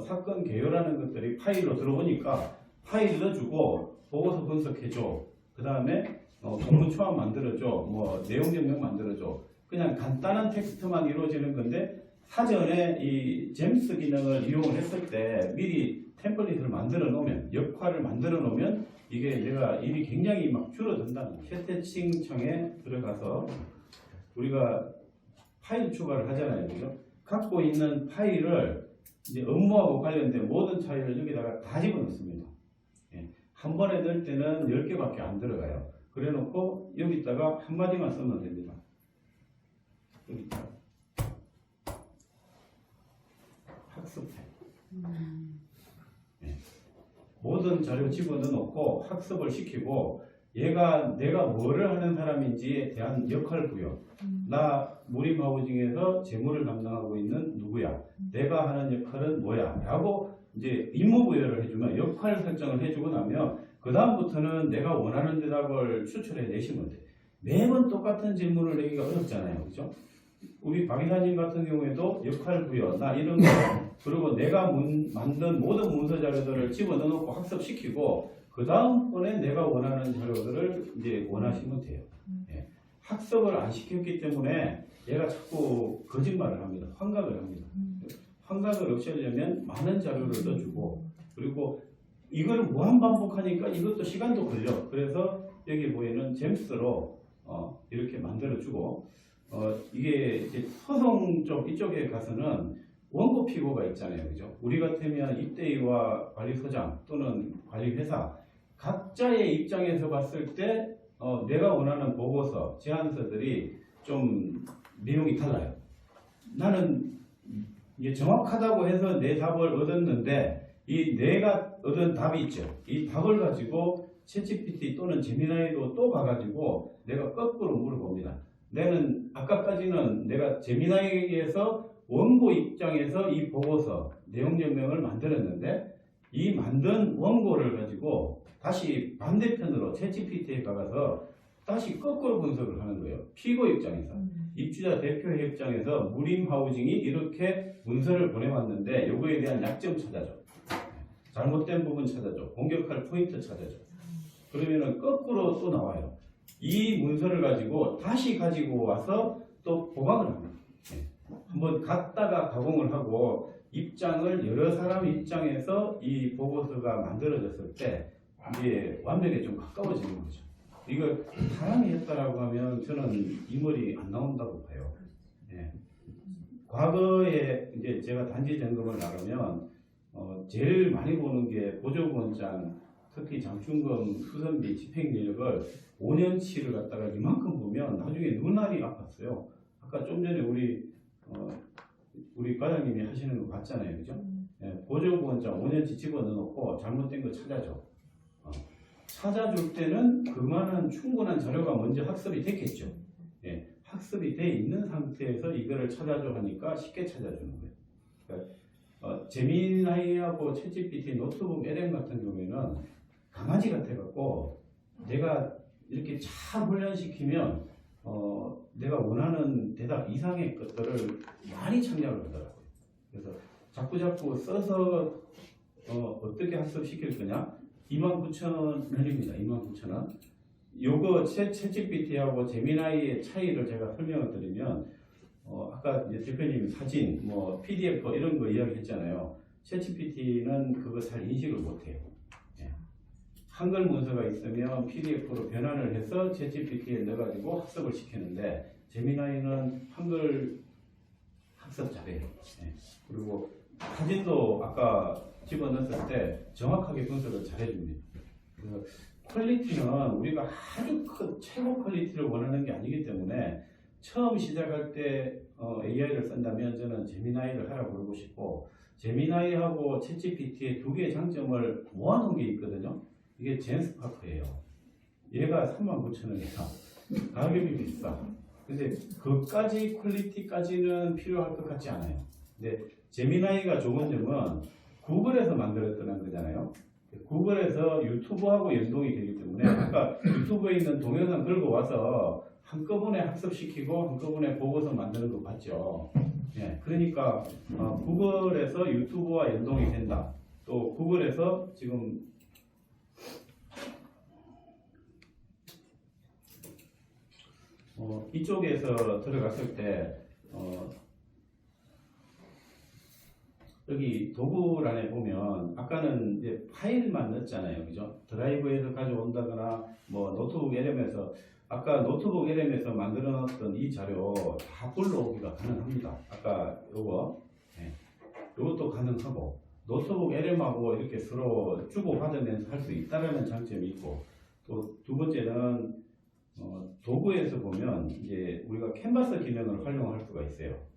사건 개요라는 것들이 파일로 들어오니까 파일 넣어주고 보고서 분석해줘. 그 다음에 공문초안 만들어줘. 뭐 내용 증명 만들어줘. 그냥 간단한 텍스트만 이루어지는 건데 사전에 이 잼스 기능을 이용을 했을 때 미리 템플릿을 만들어 놓으면 역할을 만들어 놓으면 이게 내가 일이 굉장히 막 줄어든다는 거예요. 캐스팅청에 들어가서 우리가 파일 추가를 하잖아요. 그죠? 갖고 있는 파일을 이제 업무하고 관련된 모든 파일을 여기다가 다 집어넣습니다. 예. 한 번에 넣을 때는 10개밖에 안 들어가요. 그래 놓고 여기다가 한마디만 쓰면 됩니다. 여기다가 학습해. 예. 모든 자료 집어넣어 놓고 학습을 시키고 얘가 내가 뭐를 하는 사람인지에 대한 역할 부여. 나 무림하우징에서 재무를 담당하고 있는 누구야? 내가 하는 역할은 뭐야? 라고 이제 임무 부여를 해주면 역할 설정을 해주고 나면 그 다음부터는 내가 원하는 대답을 추출해 내시면 돼. 매번 똑같은 질문을 내기가 어렵잖아요. 그죠? 우리 박 이사님 같은 경우에도 역할 부여, 나 이런 거, 그리고 내가 만든 모든 문서 자료들을 집어넣어 놓고 학습시키고 그 다음번에 내가 원하는 자료들을 이제 원하시면 돼요. 예. 학습을 안 시켰기 때문에 얘가 자꾸 거짓말을 합니다. 환각을 합니다. 환각을 없애려면 많은 자료를 넣어주고 그리고 이걸 무한반복하니까 이것도 시간도 걸려. 그래서 여기 보이는 잼스로 이렇게 만들어주고 이게 이제 소송 쪽 이쪽에 가서는 원고 피고가 있잖아요. 그죠? 우리 같으면 입대위와 관리소장 또는 관리회사 각자의 입장에서 봤을 때 내가 원하는 보고서, 제안서들이 좀 내용이 달라요. 나는 이게 정확하다고 해서 내 답을 얻었는데 이 내가 얻은 답이 있죠. 이 답을 가지고 챗GPT 또는 제미나이로 또 가가지고 내가 거꾸로 물어봅니다. 나는 아까까지는 내가 제미나이에서 원고 입장에서 이 보고서 내용 증명을 만들었는데 이 만든 원고를 가지고 다시 반대편으로 챗GPT에 가서 다시 거꾸로 분석을 하는 거예요. 피고 입장에서. 입주자 대표회 입장에서 무림하우징이 이렇게 문서를 보내왔는데 요거에 대한 약점 찾아줘. 잘못된 부분 찾아줘. 공격할 포인트 찾아줘. 그러면은 거꾸로 또 나와요. 이 문서를 가지고 다시 가지고 와서 또 보강을 합니다. 한번 갖다가 가공을 하고 입장을 여러 사람 입장에서 이 보고서가 만들어졌을 때 이게 완벽에 좀 가까워지는 거죠. 이거 사람이 했다라고 하면 저는 인물이 안 나온다고 봐요. 예. 과거에 이제 제가 단지 점검을 나가면 제일 많이 보는 게 보조원장, 특히 장충검 수선비 집행력을 5년치를 갖다가 이만큼 보면 나중에 눈알이 아팠어요. 아까 좀 전에 우리 과장님이 하시는 거 봤잖아요, 그죠? 예, 보조원장 5년치 집어넣어놓고 잘못된 거 찾아줘. 찾아줄 때는 그만한 충분한 자료가 먼저 학습이 됐겠죠. 예, 학습이 돼 있는 상태에서 이거를 찾아줘 하니까 쉽게 찾아주는 거예요. 그러니까, 제미나이하고 챗GPT 노트북 LM 같은 경우에는 강아지 같아갖고 내가 이렇게 잘 훈련시키면 내가 원하는 대답 이상의 것들을 많이 참여를 하더라고요. 그래서 자꾸 써서 어떻게 학습시킬 거냐? 29,000원입니다. 29,000원. 요거 챗GPT하고 제미나이의 차이를 제가 설명을 드리면 아까 이제 대표님 사진, 뭐 PDF 이런 거 이야기했잖아요. 챗GPT는 그거 잘 인식을 못해요. 예. 한글 문서가 있으면 PDF로 변환을 해서 챗GPT에 넣어가지고 학습을 시키는데 제미나이는 한글 학습 잘해요. 예. 그리고 사진도 아까 집어넣었을 때 정확하게 분석을 잘해줍니다. 그래서 퀄리티는 우리가 아주 큰 최고 퀄리티를 원하는 게 아니기 때문에 처음 시작할 때 AI를 쓴다면 저는 제미나이를 하라고 그러고 싶고 제미나이하고 챗GPT의 두 개의 장점을 모아놓은 게 있거든요. 이게 젠스파크예요. 얘가 39,000원이야. 가격이 비싸. 근데 그까지 퀄리티까지는 필요할 것 같지 않아요. 근데 제미나이가 좋은 점은 구글에서 만들었다는 거잖아요. 구글에서 유튜브하고 연동이 되기 때문에 아까 유튜브에 있는 동영상 들고 와서 한꺼번에 학습시키고 한꺼번에 보고서 만드는 거 봤죠. 예, 그러니까 구글에서 유튜브와 연동이 된다. 또 구글에서 지금 이쪽에서 들어갔을 때 여기 도구란에 보면 아까는 이제 파일만 넣었잖아요, 그죠? 드라이브에서 가져온다거나 뭐 노트북 LM에서 아까 노트북 LM에서 만들어놨던 이 자료 다 불러오기가 가능합니다. 아까 요거 요것도 가능하고 노트북 LM하고 이렇게 서로 주고받으면서 할 수 있다는 장점이 있고 또 두 번째는 도구에서 보면 이제 우리가 캔버스 기능을 활용할 수가 있어요.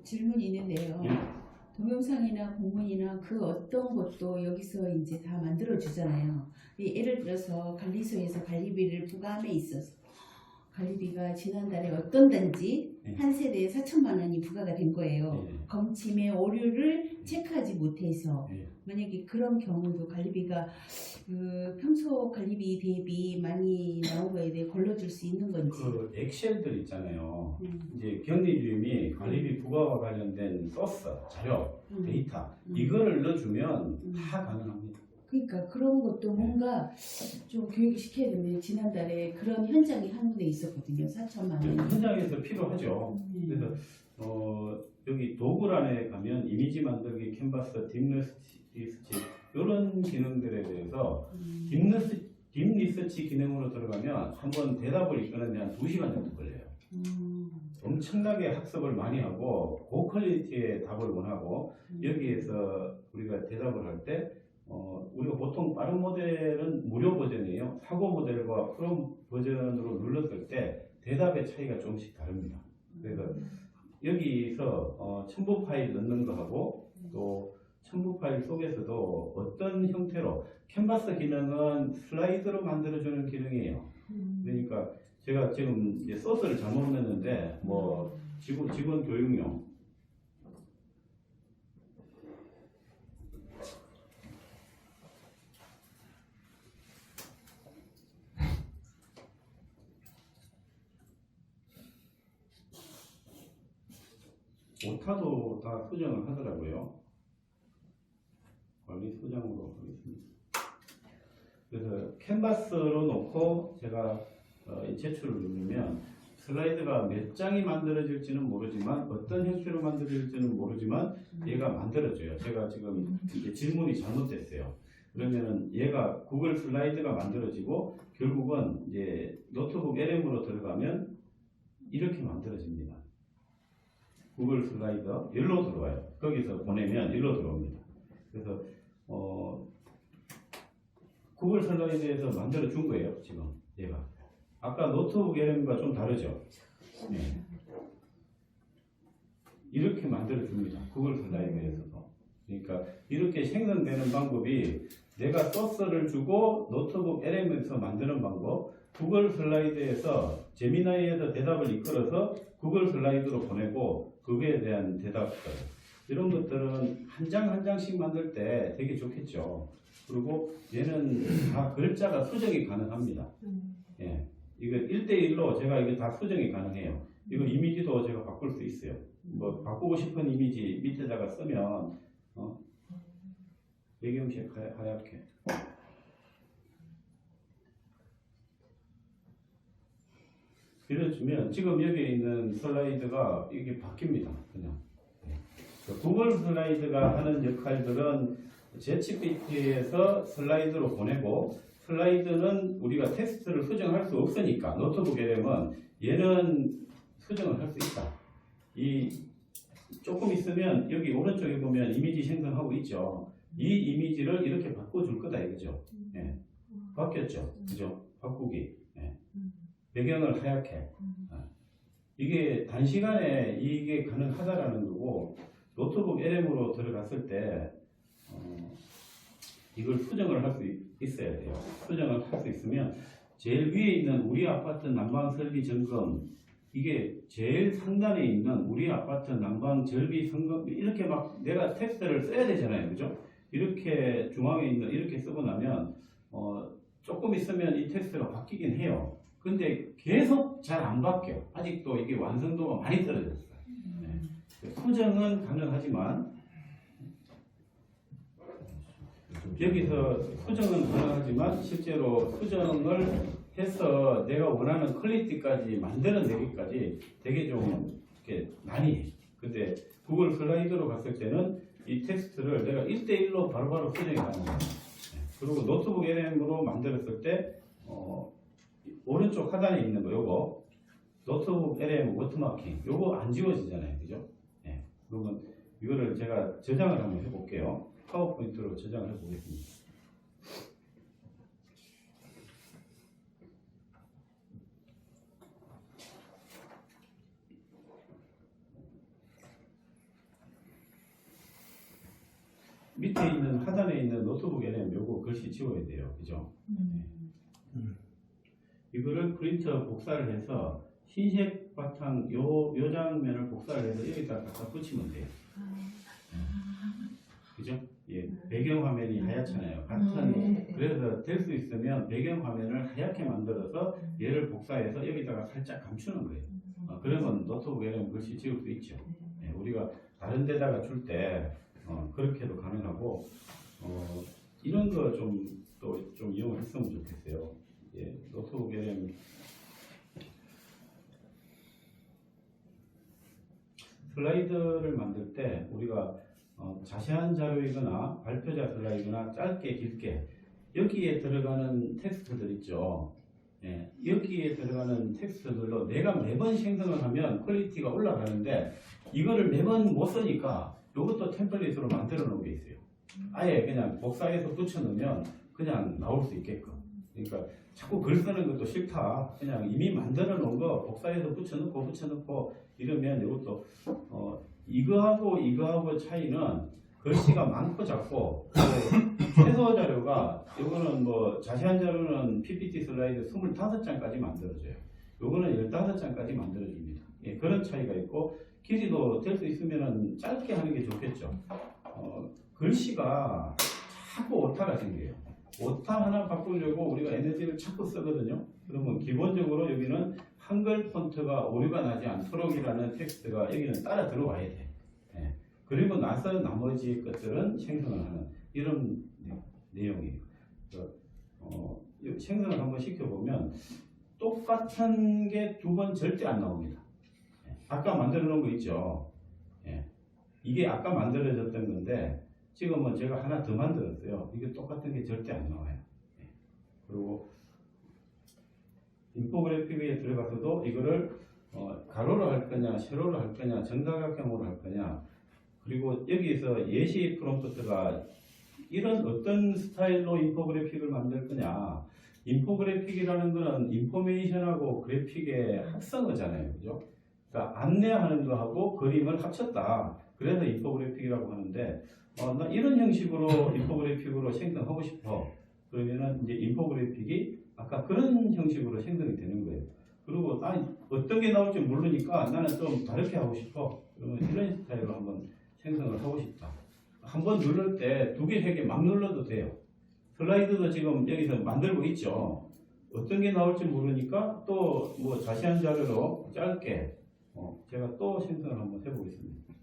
질문이 있는데요. 동영상이나 공문이나 그 어떤 것도 여기서 이제 다 만들어 주잖아요. 예를 들어서 관리소에서 관리비를 부과함에 있어서 관리비가 지난달에 어떤 단지 한 세대에 4천만 원이 부과가 된 거예요. 검침의 오류를 체크하지 못해서 만약에 그런 경우도 관리비가 그 평소 관리비 대비 많이 나온 거에 대해 걸러줄 수 있는 건지. 그 엑셀들 있잖아요. 이제 격리주임이 관리비 부과와 관련된 소스, 자료, 데이터 이거를 넣어주면 다 가능합니다. 그러니까 그런 것도 뭔가 좀 교육을 시켜야 되는데 지난달에 그런 현장이 한 군데 있었거든요. 4천만 원. 현장에서 필요하죠. 그래서 여기 도구란에 가면 이미지 만들기, 캔버스, 딥리서치 이런 기능들에 대해서 딥리서치 기능으로 들어가면 한번 대답을 이끄는데 한 2시간 정도 걸려요. 엄청나게 학습을 많이 하고 고퀄리티의 답을 원하고 여기에서 우리가 대답을 할 때 우리가 보통 빠른 모델은 무료 버전이에요. 사고 모델과 프로 버전으로 눌렀을 때 대답의 차이가 조금씩 다릅니다. 그래서 여기서 첨부 파일 넣는 거하고 또 첨부 파일 속에서도 어떤 형태로 캔버스 기능은 슬라이드로 만들어주는 기능이에요. 그러니까 제가 지금 이제 소스를 잘못 넣었는데 뭐 직원 교육용 오타도 다 수정을 하더라고요. 관리 소장으로 하겠습니다. 그래서 캔버스로 놓고 제가 이 제출을 누르면 슬라이드가 몇 장이 만들어질지는 모르지만 어떤 형태로 만들어질지는 모르지만 얘가 만들어져요. 제가 지금 이게 질문이 잘못됐어요. 그러면은 얘가 구글 슬라이드가 만들어지고 결국은 이제 노트북 LM으로 들어가면 이렇게 만들어집니다. 구글 슬라이드 여기로 들어와요. 거기서 보내면 여기로 들어옵니다. 그래서 구글 슬라이드에서 만들어 준 거예요. 지금 얘가 아까 노트북 LM과 좀 다르죠. 네. 이렇게 만들어 줍니다. 구글 슬라이드에서도. 그러니까 이렇게 생성되는 방법이 내가 소스를 주고 노트북 LM에서 만드는 방법, 구글 슬라이드에서 제미나이에서 대답을 이끌어서 구글 슬라이드로 보내고 그거에 대한 대답들 이런 것들은 한 장 한 장씩 만들 때 되게 좋겠죠. 그리고 얘는 다 글자가 수정이 가능합니다. 예, 이거 1대1로 제가 이게 다 수정이 가능해요. 이거 이미지도 제가 바꿀 수 있어요. 뭐 바꾸고 싶은 이미지 밑에다가 쓰면 배경색 하얗게 이래주면 지금 여기 있는 슬라이드가 이게 바뀝니다. 그냥 구글 슬라이드가 하는 역할들은 챗GPT에서 슬라이드로 보내고 슬라이드는 우리가 텍스트를 수정할 수 없으니까 노트북 LM은 얘는 수정을 할 수 있다. 이 조금 있으면 여기 오른쪽에 보면 이미지 생성하고 있죠. 이 이미지를 이렇게 바꿔줄 거다 이거죠. 예. 바뀌었죠. 그죠? 바꾸기. 예. 배경을 하얗게. 이게 단시간에 이게 가능하다라는 거고 노트북 LM으로 들어갔을 때 이걸 수정을 할 수 있어야 돼요. 수정을 할 수 있으면 제일 위에 있는 우리 아파트 난방 설비 점검 이게 제일 상단에 있는 우리 아파트 난방 절비 점검 이렇게 막 내가 텍스트를 써야 되잖아요. 그죠? 이렇게 중앙에 있는 이렇게 쓰고 나면 조금 있으면 이 텍스트가 바뀌긴 해요. 근데 계속 잘 안 바뀌어. 아직도 이게 완성도가 많이 떨어졌어요. 네. 수정은 가능하지만 여기서 수정은 가능하지만 실제로 수정을 해서 내가 원하는 퀄리티까지 만들어내기까지 되게 좀 이렇게 많이 해. 근데 구글 슬라이드로 갔을 때는 이 텍스트를 내가 1대1로 바로바로 수정이 가능해요. 그리고 노트북 LM으로 만들었을 때 오른쪽 하단에 있는 거 요거 노트북 LM 워터마킹 요거 안 지워지잖아요. 그죠? 네. 그러면 이거를 제가 저장을 한번 해볼게요. 파워포인트로 저장을 해보겠습니다. 밑에 있는 하단에 있는 노트북 LM 요거 글씨 지워야 돼요. 그죠? 이거를 프린터 복사를 해서 흰색 바탕 요 장면을 복사를 해서 여기다 갖다 붙이면 돼요. 그죠? 예, 배경 화면이 하얗잖아요. 같은 그래서 될 수 있으면 배경 화면을 하얗게 만들어서 얘를 복사해서 여기다가 살짝 감추는 거예요. 그러면 노트북 LM 글씨 지울 수 있죠. 예, 우리가 다른 데다가 줄 때 그렇게도 가능하고 이런 거 좀 또 좀 이용을 했으면 좋겠어요. 예, 노트북 LM 슬라이드를 만들 때 우리가 자세한 자료이거나 발표자 슬라이드나 짧게 길게 여기에 들어가는 텍스트들 있죠. 예, 여기에 들어가는 텍스트들로 내가 매번 생성을 하면 퀄리티가 올라가는데 이거를 매번 못 쓰니까 이것도 템플릿으로 만들어 놓은 게 있어요. 아예 그냥 복사해서 붙여 넣으면 그냥 나올 수 있게끔. 그러니까 자꾸 글 쓰는 것도 싫다. 그냥 이미 만들어 놓은 거 복사해서 붙여 넣고 이러면 이것도 이거하고 차이는 글씨가 많고 작고 최소 자료가 이거는 뭐 자세한 자료는 PPT 슬라이드 25장까지 만들어져요. 요거는 15장까지 만들어줍니다. 예, 그런 차이가 있고 길이도 될 수 있으면 짧게 하는 게 좋겠죠. 글씨가 자꾸 오타가 생겨요. 오타 하나 바꾸려고 우리가 에너지를 자꾸 쓰거든요. 그러면 기본적으로 여기는 한글 폰트가 오류가 나지 않도록이라는 텍스트가 여기는 따라 들어와야 돼. 예. 그리고 나서 나머지 것들은 생성을 하는 이런 내용이에요. 생성을 한번 시켜보면 똑같은 게 두 번 절대 안 나옵니다. 예. 아까 만들어 놓은 거 있죠. 예. 이게 아까 만들어졌던 건데 지금은 제가 하나 더 만들었어요. 이게 똑같은 게 절대 안 나와요. 예. 그리고 인포그래픽에 들어가서도 이거를 가로로 할 거냐, 세로로 할 거냐, 정사각형으로 할 거냐, 그리고 여기에서 예시 프롬프트가 이런 어떤 스타일로 인포그래픽을 만들 거냐. 인포그래픽이라는 거는 인포메이션하고 그래픽의 합성어잖아요. 그죠? 그러니까 안내하는 거하고 그림을 합쳤다. 그래서 인포그래픽이라고 하는데, 나 이런 형식으로 인포그래픽으로 생성하고 싶어. 그러면은 이제 인포그래픽이 아까 그런 형식으로 생성이 되는 거예요. 그리고 어떤 게 나올지 모르니까 나는 좀 다르게 하고 싶어. 그러면 이런 스타일로 한번 생성을 하고 싶다. 한번 누를 때 두 개, 세 개 막 눌러도 돼요. 슬라이드도 지금 여기서 만들고 있죠. 어떤 게 나올지 모르니까 또 뭐 자세한 자료로 짧게 제가 또 생성을 한번 해보겠습니다.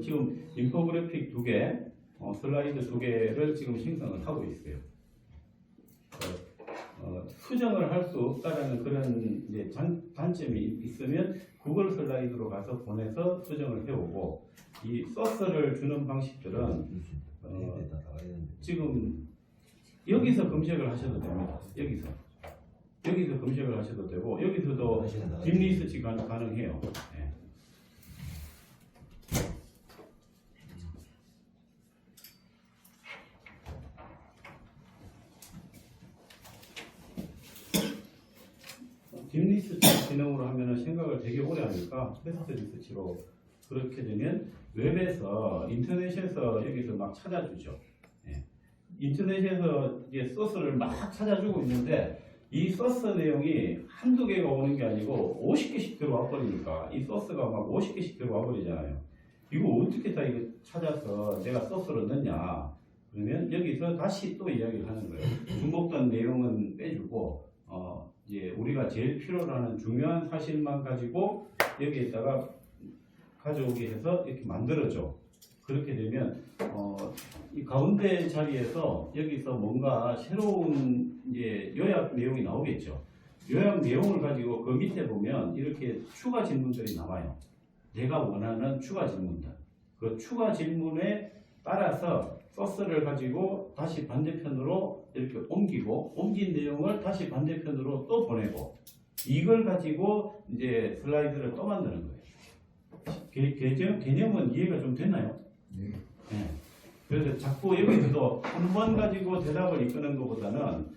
지금 인포그래픽 두 개, 슬라이드 두 개를 지금 생성을 하고 있어요. 수정을 할 수 없다라는 그런 이제 단점이 있으면 구글 슬라이드로 가서 보내서 수정을 해오고, 이 소스를 주는 방식들은 지금 여기서 검색을 하셔도 됩니다. 여기서 검색을 하셔도 되고, 여기서도 딥리서치 가능해요. 네. 딥리서치 기능으로 하면은 생각을 되게 오래 하니까 패스트 리서치로, 그렇게 되면 웹에서 인터넷에서 여기서 막 찾아주죠. 예. 인터넷에서 이제 소스를 막 찾아주고 있는데 이 소스 내용이 한두 개가 오는 게 아니고 50개씩 들어와 버리니까 이 소스가 막 50개씩 들어와 버리잖아요. 이거 어떻게 다 이거 찾아서 내가 소스를 넣냐? 그러면 여기서 다시 또 이야기를 하는 거예요. 중복된 내용은 빼주고 이제 우리가 제일 필요로 하는 중요한 사실만 가지고 여기에다가 가져오게 해서 이렇게 만들어줘. 그렇게 되면 이 가운데 자리에서 여기서 뭔가 새로운 이제 요약 내용이 나오겠죠. 요약 내용을 가지고 그 밑에 보면 이렇게 추가 질문들이 나와요. 내가 원하는 추가 질문들. 그 추가 질문에 따라서 소스를 가지고 다시 반대편으로 이렇게 옮기고, 옮긴 내용을 다시 반대편으로 또 보내고, 이걸 가지고 이제 슬라이드를 또 만드는 거예요. 개념은 이해가 좀 되나요? 네. 네. 그래서 자꾸 여기서도 한 번 가지고 대답을 이끄는 것보다는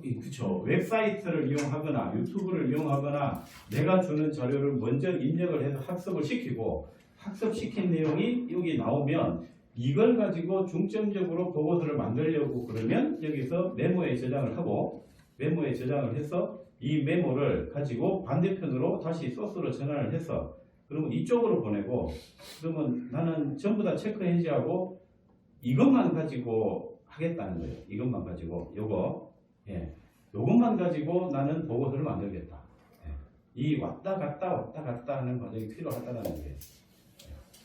그렇죠. 웹사이트를 이용하거나 유튜브를 이용하거나 내가 주는 자료를 먼저 입력을 해서 학습을 시키고, 학습시킨 내용이 여기 나오면 이걸 가지고 중점적으로 보고서를 만들려고 그러면 여기서 메모에 저장을 하고, 메모에 저장을 해서 이 메모를 가지고 반대편으로 다시 소스로 전환을 해서 그러면 이쪽으로 보내고, 그러면 나는 전부 다 체크 해제하고 이것만 가지고 하겠다는 거예요. 이것만 가지고 요것만 가지고 나는 보고서를 만들겠다. 이 왔다 갔다 하는 과정이 필요하다는 거예요.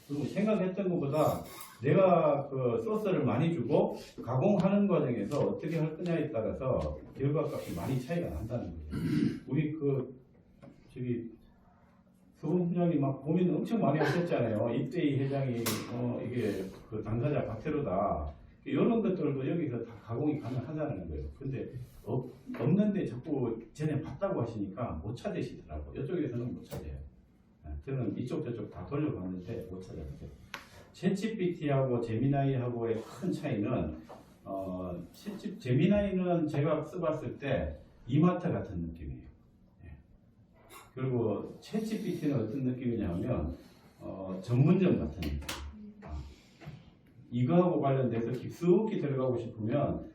그리고 생각했던 것보다 내가 그 소스를 많이 주고 가공하는 과정에서 어떻게 할 거냐에 따라서 결과값이 많이 차이가 난다는 거예요. 우리 서훈 부장이 막 고민 엄청 많이 하셨잖아요. 이때희 회장이 이게 그 당사자 박태로다. 이런 것들도 여기서 다 가공이 가능하다는 거예요. 근데 없는데 자꾸 쟤네 봤다고 하시니까 못 찾으시더라고요. 이쪽에서는 못 찾아요. 저는 이쪽 저쪽 다 돌려봤는데 못 찾았어요. 챗GPT하고 제미나이하고의 큰 차이는 제미나이는 제가 써봤을 때 이마트 같은 느낌이에요. 그리고 챗GPT는 어떤 느낌이냐면 전문점 같은 느낌. 이거하고 관련돼서 깊숙이 들어가고 싶으면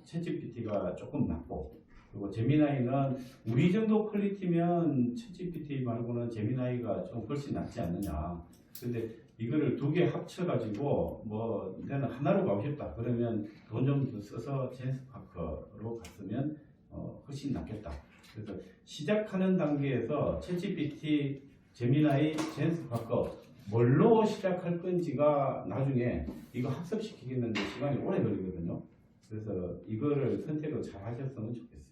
챗GPT가 조금 낫고, 그리고 제미나이는 우리 정도 퀄리티면 챗GPT 말고는 제미나이가 좀 훨씬 낫지 않느냐. 근데 이거를 두 개 합쳐가지고 뭐 나는 하나로 가고 싶다 그러면 돈 좀 더 써서 제인스파커로 갔으면 훨씬 낫겠다. 그래서 시작하는 단계에서 챗GPT, 제미나이, 제인스파커 뭘로 시작할 건지가 나중에 이거 학습시키겠는데 시간이 오래 걸리거든요. 그래서 이거를 선택을 잘 하셨으면 좋겠어요.